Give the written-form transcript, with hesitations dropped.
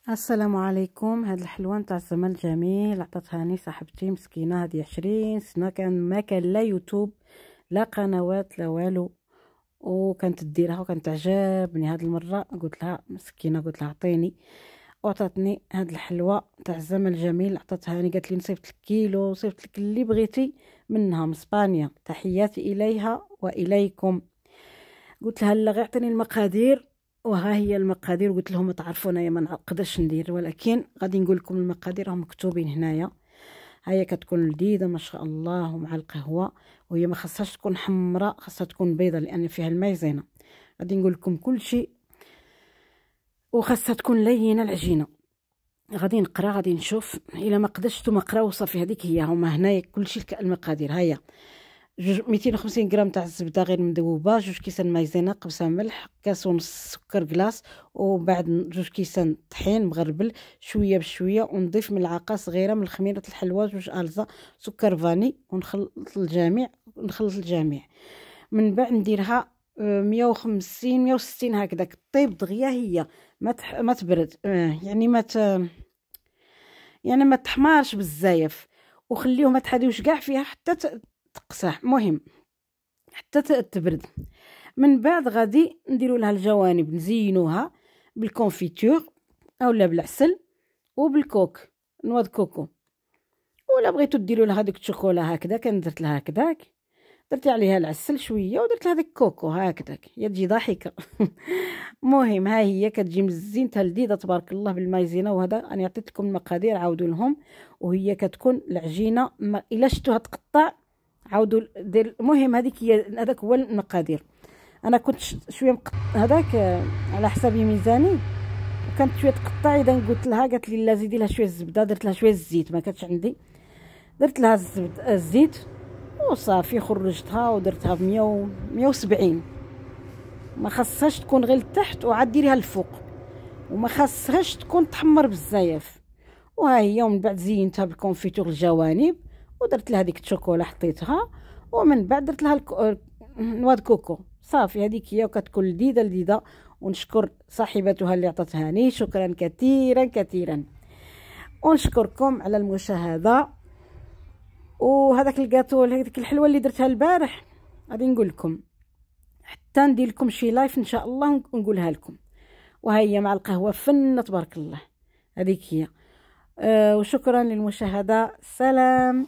السلام عليكم. هاد الحلوه نتاع الزمن الجميل عطاتهاني صاحبتي مسكينه، هادي 20 سنه ما كان لا يوتيوب لا قنوات لا والو، وكانت ديرها وكانت تعجبني. هاد المره قلت لها مسكينه، قلت لها عطيني، وعطاتني هاد الحلوه تاع الزمن الجميل. عطاتهاني قالت لي نصيفط لك كيلو، صيفط لك اللي بغيتي منها من اسبانيا، تحياتي اليها واليكم. قلت لها لا غير عطيني المقادير، وها هي المقادير. قلت لهم تعرفوا انايا ما نقدرش ندير، ولكن غادي نقول لكم المقادير راهم مكتوبين هنايا. هي كتكون لذيذه ما شاء الله، ومع القهوه، وهي ما خاصهاش تكون حمراء، خاصها تكون بيضه لان فيها المايزينا. غادي نقول لكم كل شيء، وخاصها تكون لينه العجينه. غادي نقرا، غادي نشوف. الا ما قدرتش نتوما قراو صافي، هذيك هي، هما هنايا كل شيء المقادير. هيا 250 غرام تاع الزبده غير مذوبه، 2 كيسان مايزينا، قبصه ملح، كاس ونص سكر كلاص، وبعد 2 كيسان طحين مغربل شويه بشويه، ونضيف ملعقه صغيره من خميره الحلوى، 2 الزه سكر فاني، ونخلط الجميع. من بعد نديرها 150 160 هكذا طيب دغيا. هي ما تبرد، يعني ما تحمرش بزاف، وخليوه ما تحديوش كاع فيها حتى تقصح، مهم حتى تبرد. من بعد غادي نديروا لها الجوانب، نزينوها بالكونفيتور اولا بالعسل وبالكوك، نواه كوكو. ولا بغيتو ديروا لها ديك الشوكولا هكذا، كان درت لها هكذاك، درتي عليها العسل شويه ودرت لها ديك كوكو هكذاك، هي تجي ضحكه. مهم ها هي كتجي مزينتها لذيذه تبارك الله بالمايزينا. وهذا انا عطيت لكم المقادير، عاودوا لهم. وهي كتكون العجينه الا شفتوها تقطع عاودوا دير. المهم هذاك هو المقادير. انا كنت شويه هذاك على حسب ميزاني، وكانت شويه تقطع. اذا قلت لها، قالت لي لا زيدي لها شويه الزبده، درت لها شويه الزيت، ما كانتش عندي، درت لها الزيت وصافي. خرجتها ودرتها ب 170. ما خاصهاش تكون غير لتحت، وعاد ديريها الفوق، وما خاصهاش تكون تحمر بزاف. وها هي. ومن بعد زينتها بالكونفيتور الجوانب، ودرت لها ديك الشوكولا حطيتها، ومن بعد درت لها نواه كوكو. صافي هذيك هي، وكتكون لذيذه. ونشكر صاحبتها اللي عطاتهاني، شكرا كثيرا كثيرا. ونشكركم على المشاهده. وهذاك الكاطو، هذيك الحلوه اللي درتها البارح، غادي نقول لكم حتى ندير لكم شي لايف ان شاء الله ونقولها لكم. وهي مع القهوه فنه تبارك الله. هذيك هي. وشكرا للمشاهده. سلام.